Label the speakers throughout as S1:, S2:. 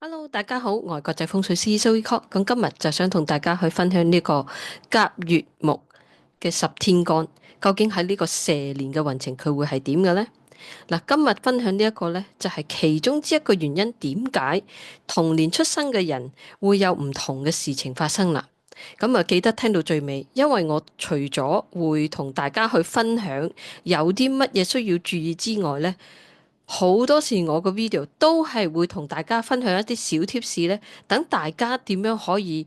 S1: Hello，大家好，我係國際風水師 Zoe。咁今日就想同大家去分享呢個甲乙木嘅十天干，究竟喺呢個蛇年嘅運程佢會係點嘅呢？嗱，今日分享呢一個呢，就係其中之一個原因，點解同年出生嘅人會有唔同嘅事情發生啦？咁啊，記得聽到最尾，因為我除咗會同大家去分享有啲乜嘢需要注意之外呢。好多時我個 video 都係會同大家分享一啲小貼士咧，等大家點樣可以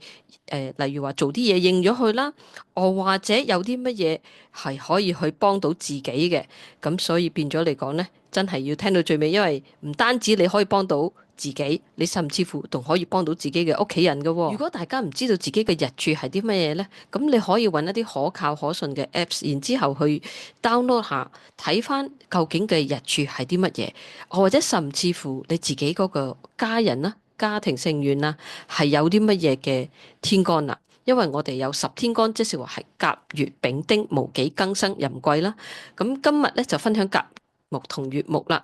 S1: 例如話做啲嘢應咗去啦，或者有啲乜嘢係可以去幫到自己嘅，咁所以變咗嚟講咧，真係要聽到最尾，因為唔單止你可以幫到自己，你甚至乎仲可以幫到自己嘅屋企人嘅喎。如果大家唔知道自己嘅日柱係啲乜嘢呢，咁你可以揾一啲可靠可信嘅 apps，然之後去 download 下，睇翻究竟嘅日柱係啲乜嘢，或者甚至乎你自己嗰個家人啦、家庭成員啦，係有啲乜嘢嘅天干啦。因為我哋有十天干，即是話係甲、乙、丙、丁、戊、己、庚、辛、壬、癸啦。咁今日咧就分享甲木同乙木啦。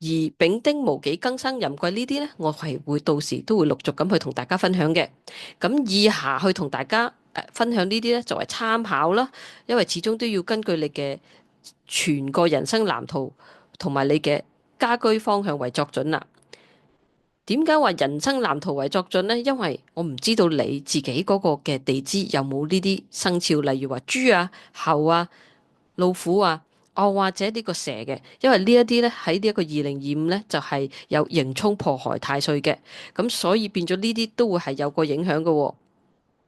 S1: 而丙丁戊己庚辛壬癸呢啲呢，我係會到時都會陸續咁去同大家分享嘅。咁以下去同大家分享呢啲呢，作為參考啦，因為始終都要根據你嘅全個人生藍圖同埋你嘅家居方向為作準啦。點解話人生藍圖為作準呢？因為我唔知道你自己嗰個嘅地支有冇呢啲生肖，例如話豬啊、猴啊、老虎啊。或者呢個蛇嘅，因為呢一啲咧喺呢一個2025咧就係有刑沖破害太歲嘅，咁所以變咗呢啲都會係有個影響嘅喎。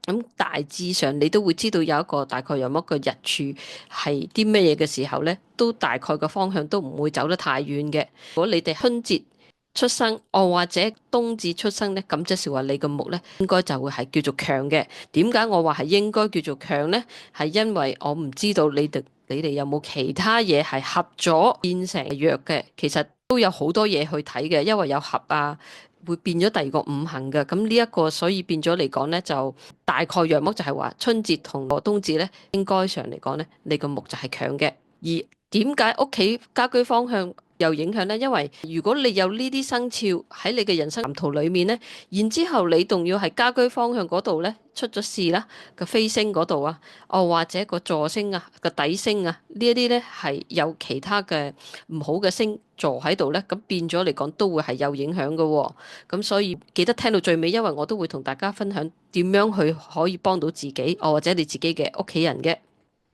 S1: 咁大致上你都會知道有一個大概有乜個日柱係啲咩嘢嘅時候咧，都大概個方向都唔會走得太遠嘅。如果你哋春節出生，或者冬至出生咧，咁即是話你個木咧應該就會係叫做強嘅。點解我話係應該叫做強呢？係因為我唔知道你哋有冇其他嘢係合咗變成弱嘅，其實都有好多嘢去睇嘅，因為有合啊，會變咗第二個五行嘅。咁呢一個所以變咗嚟講呢，就大概弱木就係話春節同冬至呢，應該上嚟講呢，你個木就係強嘅。而點解屋企家居方向有影響呢？因為如果你有呢啲生肖喺你嘅人生藍圖裏面呢，然之後你仲要係家居方向嗰度呢，出咗事啦，個飛星嗰度啊，或者個座星啊、個底星啊，呢一啲呢係有其他嘅唔好嘅星座喺度呢，咁變咗嚟講都會係有影響嘅喎。咁所以記得聽到最尾，因為我都會同大家分享點樣去可以幫到自己，或者你自己嘅屋企人嘅。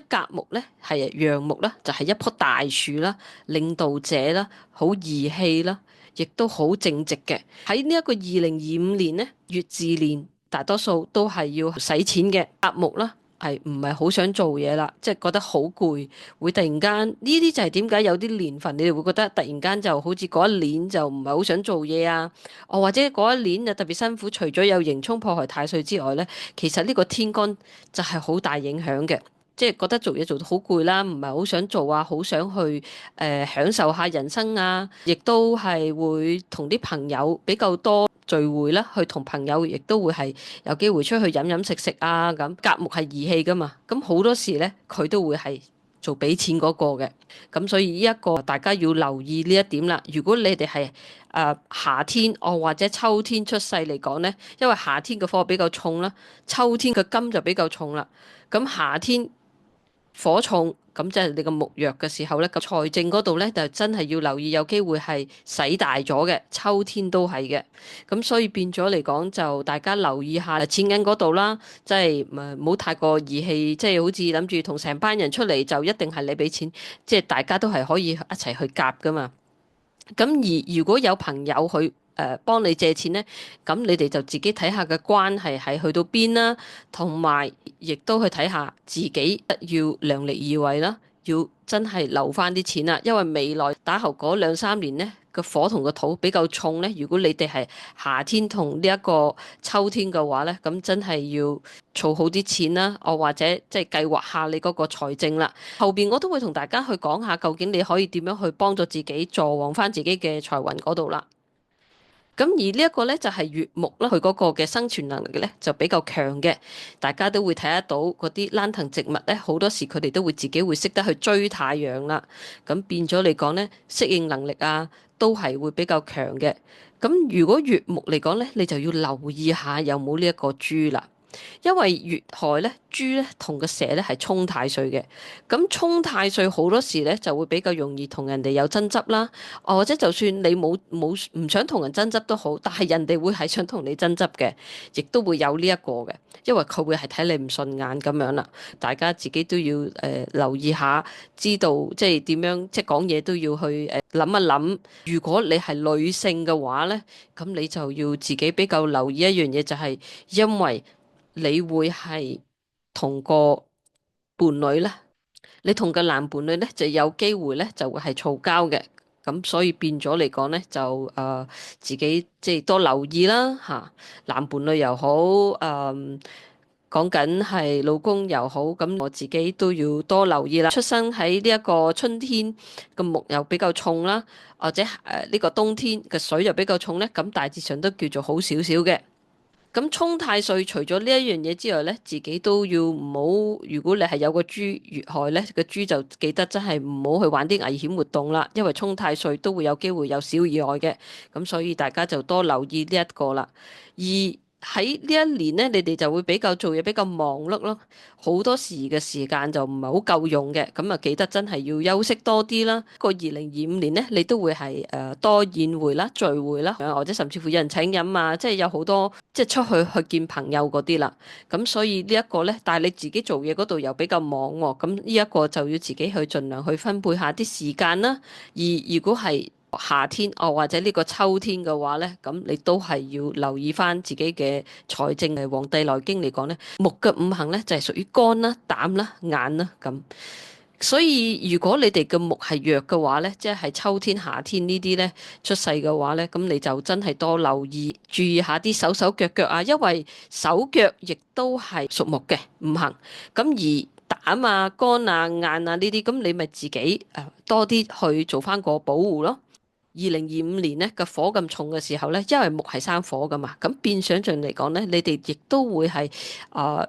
S1: 甲木咧係陽木啦，就係一棵大樹啦，領導者啦，好義氣啦，亦都好正直嘅。喺呢一個2025年咧，乙巳年大多數都係要使錢嘅。甲木啦係唔係好想做嘢啦，即係覺得好攰，會突然間呢啲就係點解有啲年份你哋會覺得突然間就好似嗰一年就唔係好想做嘢啊，或者嗰一年就特別辛苦，除咗有刑沖破害太歲之外咧，其實呢個天干就係好大影響嘅。即係覺得做嘢做到好攰啦，唔係好想做啊，好想去享受下人生啊，亦都係會同啲朋友比較多聚會啦，去同朋友亦都會係有機會出去飲飲食食啊咁。甲木係義氣噶嘛，咁好多時咧佢都會係做俾錢嗰個嘅，咁所以呢一個大家要留意呢一點啦。如果你哋係夏天或者秋天出世嚟講咧，因為夏天嘅火比較重啦，秋天嘅金就比較重啦，咁夏天火重，咁即係你個木弱嘅時候咧，咁財政嗰度咧就真係要留意，有機會係使大咗嘅。秋天都係嘅，咁所以變咗嚟講就大家留意下錢銀嗰度啦，即係唔好太過義氣，即係好似諗住同成班人出嚟就一定係你俾錢，即係大家都係可以一齊去夾噶嘛。咁而如果有朋友去幫你借錢咧，咁你哋就自己睇下嘅關係係去到邊啦，同埋亦都去睇下自己要量力而為啦，要真係留翻啲錢啦，因為未來打後嗰2、3年咧，個火同個土比較重咧，如果你哋係夏天同呢一個秋天嘅話咧，咁真係要儲好啲錢啦，或者即係計劃下你嗰個財政啦。後邊我都會同大家去講下，究竟你可以點樣去幫助自己助旺翻自己嘅財運嗰度啦。咁而呢一個咧就係乙木啦，佢嗰個嘅生存能力咧就比較強嘅。大家都會睇得到嗰啲蘭藤植物咧，好多時佢哋都會自己會識得去追太陽啦。咁變咗嚟講咧，適應能力啊都係會比較強嘅。咁如果乙木嚟講咧，你就要留意下有冇呢一個豬啦。因為乙亥咧，豬咧同個蛇咧係沖太歲嘅，咁沖太歲好多時咧就會比較容易同人哋有爭執啦，或者就算你冇唔想同人爭執都好，但係人哋會係想同你爭執嘅，亦都會有呢一個嘅，因為佢會係睇你唔順眼咁樣啦。大家自己都要留意下，知道即係點樣即係講嘢都要去諗一諗。如果你係女性嘅話咧，咁你就要自己比較留意一樣嘢，就係因為你會係同個伴侶咧，你同個男伴侶咧就有機會咧就會係嘈交嘅，咁所以變咗嚟講咧就自己即係多留意啦嚇，男伴侶又好講緊係老公又好，咁我自己都要多留意啦。出生喺呢一個春天個木又比較重啦，或者呢個冬天嘅水又比較重咧，咁大致上都叫做好少少嘅。咁沖太歲除咗呢一樣嘢之外咧，自己都要唔好。如果你係有個豬月害咧，個豬就記得真係唔好去玩啲危險活動啦，因為沖太歲都會有機會有小意外嘅。咁所以大家就多留意呢一個啦。而喺呢一年咧，你哋就會比較做嘢比較忙碌咯，好多時間就唔係好夠用嘅，咁啊記得真係要休息多啲啦。個2025年咧，你都會係多宴會啦、聚會啦，或者甚至乎有人請飲啊，即係有好多即係出去見朋友嗰啲啦。咁所以呢一個咧，但係你自己做嘢嗰度又比較忙喎，咁呢一個就要自己去盡量去分配下啲時間啦。而如果係夏天或者呢個秋天嘅話咧，咁你都係要留意翻自己嘅財政。黃帝內經嚟講咧，木嘅五行咧就係屬於肝啦、膽啦、眼啦咁。所以如果你哋嘅木係弱嘅話咧，即係秋天、夏天呢啲咧出世嘅話咧，咁你就真係多留意、注意下啲手手腳腳啊，因為手腳亦都係屬木嘅五行。咁而膽啊、肝啊、眼啊呢啲，咁你咪自己多啲去做翻個保護咯。2025年咧個火咁重嘅時候咧，因為木係生火噶嘛，咁變相上嚟講咧，你哋亦都會係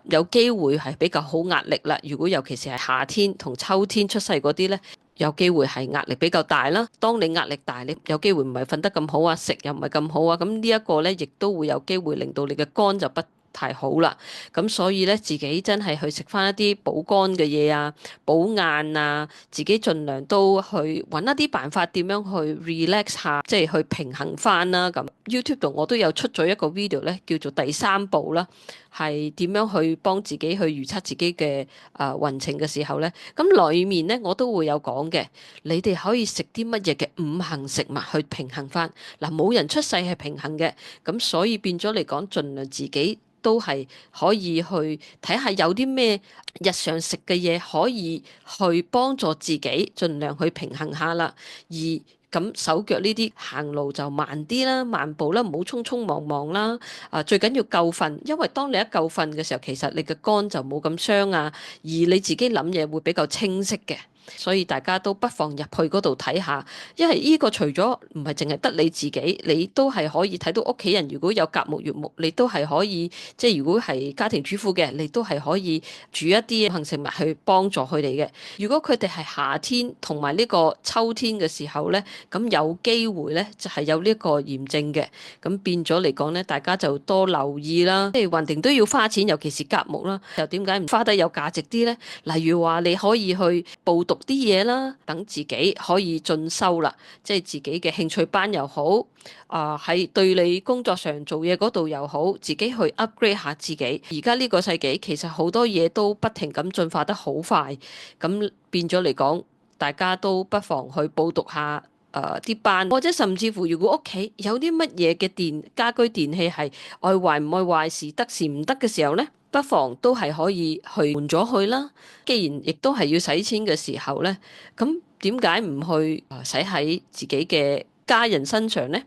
S1: 有機會係比較好壓力啦。如果尤其是係夏天同秋天出世嗰啲咧，有機會係壓力比較大啦。當你壓力大，你有機會唔係瞓得咁好啊，食又唔係咁好啊，咁呢一個咧亦都會有機會令到你嘅肝就不太好啦。咁所以咧，自己真係去食翻一啲補肝嘅嘢啊，補眼啊，自己盡量都去揾一啲辦法，點樣去 relax 下，即係去平衡翻啦。咁 YouTube 度我都有出咗一個 video 咧，叫做第三步啦，係點樣去幫自己去預測自己嘅運程嘅時候咧，咁裡面咧我都會有講嘅，你哋可以食啲乜嘢嘅五行食物去平衡翻。嗱，冇人出世係平衡嘅，咁所以變咗嚟講，盡量自己都係可以去睇下有啲咩日常食嘅嘢可以去幫助自己，盡量去平衡下啦。而咁手腳呢啲行路就慢啲啦，慢步啦，唔好匆匆忙忙啦。最緊要夠瞓，因為當你一夠瞓嘅時候，其實你嘅肝就冇咁傷啊，而你自己諗嘢會比較清晰嘅。所以大家都不妨入去嗰度睇下，因為呢個除咗唔係淨係得你自己，你都係可以睇到屋企人如果有甲木、乙木，你都係可以，即係如果係家庭主婦嘅，你都係可以煮一啲五行食物去幫助佢哋嘅。如果佢哋係夏天同埋呢個秋天嘅時候咧，咁有機會咧就係有呢個炎症嘅，咁變咗嚟講咧，大家就多留意啦。即係橫掂都要花錢，尤其是甲木啦，又點解唔花得有價值啲咧？例如話你可以去報讀啲嘢啦，等自己可以進修啦，即係自己嘅興趣班又好，喺對你工作上做嘢嗰度又好，自己去 upgrade 下自己。而家呢個世紀其實好多嘢都不停咁進化得好快，咁變咗嚟講，大家都不妨去報讀下啲班，或者甚至乎如果屋企有啲乜嘢嘅家居電器係愛壞唔愛壞，時得時唔得嘅時候咧，不妨都係可以去換咗佢啦。既然亦都係要使錢嘅時候咧，咁點解唔去使喺自己嘅家人身上咧？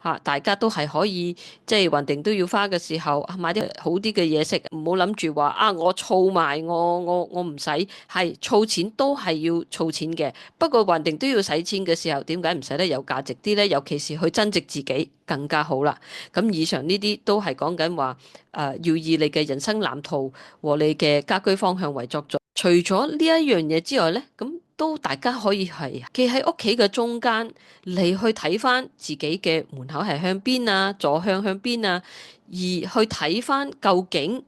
S1: 嚇，大家都係可以即係橫掂都要花嘅時候，買啲好啲嘅嘢食，唔好諗住話啊我儲埋我唔使，係儲錢都係要儲錢嘅。不過橫掂都要使錢嘅時候，點解唔使得有價值啲呢？尤其是去增值自己更加好啦。咁以上呢啲都係講緊話要以你嘅人生藍圖和你嘅家居方向為作準。除咗呢一樣嘢之外呢，咁都大家可以係企喺屋企嘅中間，你去睇翻自己嘅門口係向邊啊，左向邊啊，而去睇翻究竟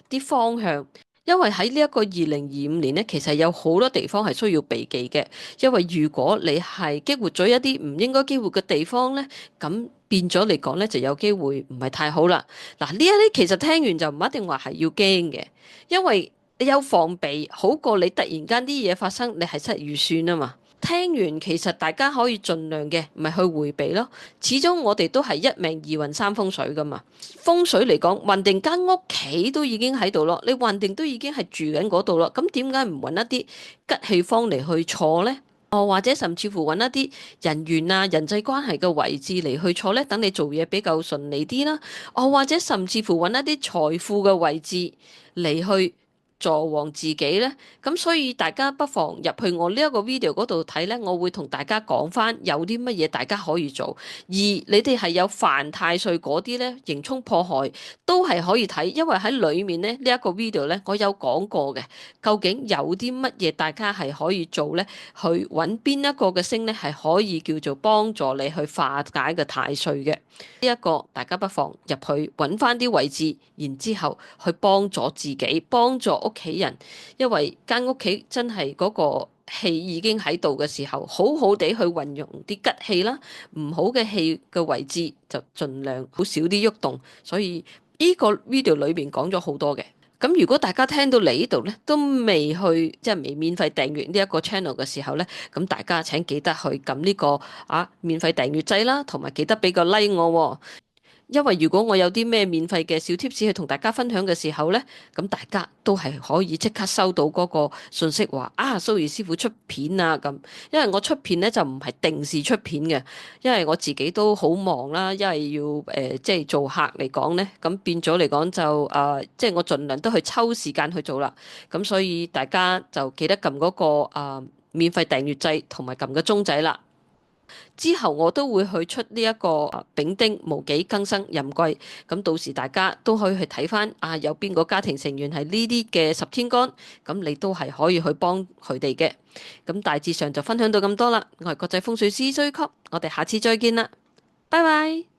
S1: 啲方向。因為喺呢一個2025年呢，其實有好多地方係需要避忌嘅。因為如果你係激活咗一啲唔應該激活嘅地方呢，咁變咗嚟講呢，就有機會唔係太好啦。嗱，呢一啲其實聽完就唔一定話係要驚嘅，因為你有防備好過你突然間啲嘢發生，你係失預算啊嘛。聽完其實大家可以盡量嘅，咪去迴避咯。始終我哋都係一命二運三風水噶嘛。風水嚟講，橫掂間屋企都已經喺度咯，你橫掂都已經係住緊嗰度咯。咁點解唔揾一啲吉氣方嚟去坐呢？或者甚至乎揾一啲人緣啊、人際關係嘅位置嚟去坐呢，等你做嘢比較順利啲啦。或者甚至乎揾一啲財富嘅位置嚟去助旺自己呢。咁所以大家不妨入去我呢一個 video 嗰度睇呢，我會同大家講翻有啲乜嘢大家可以做，而你哋係有犯太歲嗰啲呢，刑沖破害都係可以睇，因為喺裏面呢，呢一個 video 呢，我有講過嘅，究竟有啲乜嘢大家係可以做呢？去揾邊一個嘅星呢，係可以叫做幫助你去化解嘅太歲嘅。呢一個大家不妨入去揾翻啲位置，然之後去幫助自己，幫助屋企人，因為間屋企真係嗰個氣已經喺度嘅時候，好好地去運用啲吉氣啦，唔好嘅氣嘅位置就盡量好少啲喐動。所以呢個 video 裏邊講咗好多嘅。咁如果大家聽到嚟呢度咧，都未去即係未免費訂閱呢一個 channel 嘅時候咧，咁大家請記得去撳呢個免費訂閱掣啦，同埋記得俾個 like 我喎。因為如果我有啲咩免費嘅小貼士去同大家分享嘅時候呢，咁大家都係可以即刻收到嗰個信息話蘇怡師傅出片啊咁。因為我出片呢，就唔係定時出片嘅，因為我自己都好忙啦，因為要即係做客嚟講呢，咁變咗嚟講就即係我盡量都去抽時間去做啦。咁所以大家就記得撳嗰個免費訂閱掣同埋撳個鐘仔啦。之後我都會去出呢一個丙丁戊己庚申壬癸，咁到時大家都可以去睇翻有邊個家庭成員係呢啲嘅十天干，咁你都係可以去幫佢哋嘅。咁大致上就分享到咁多啦。我係國際風水師蘇菊，我哋下次再見啦，拜拜。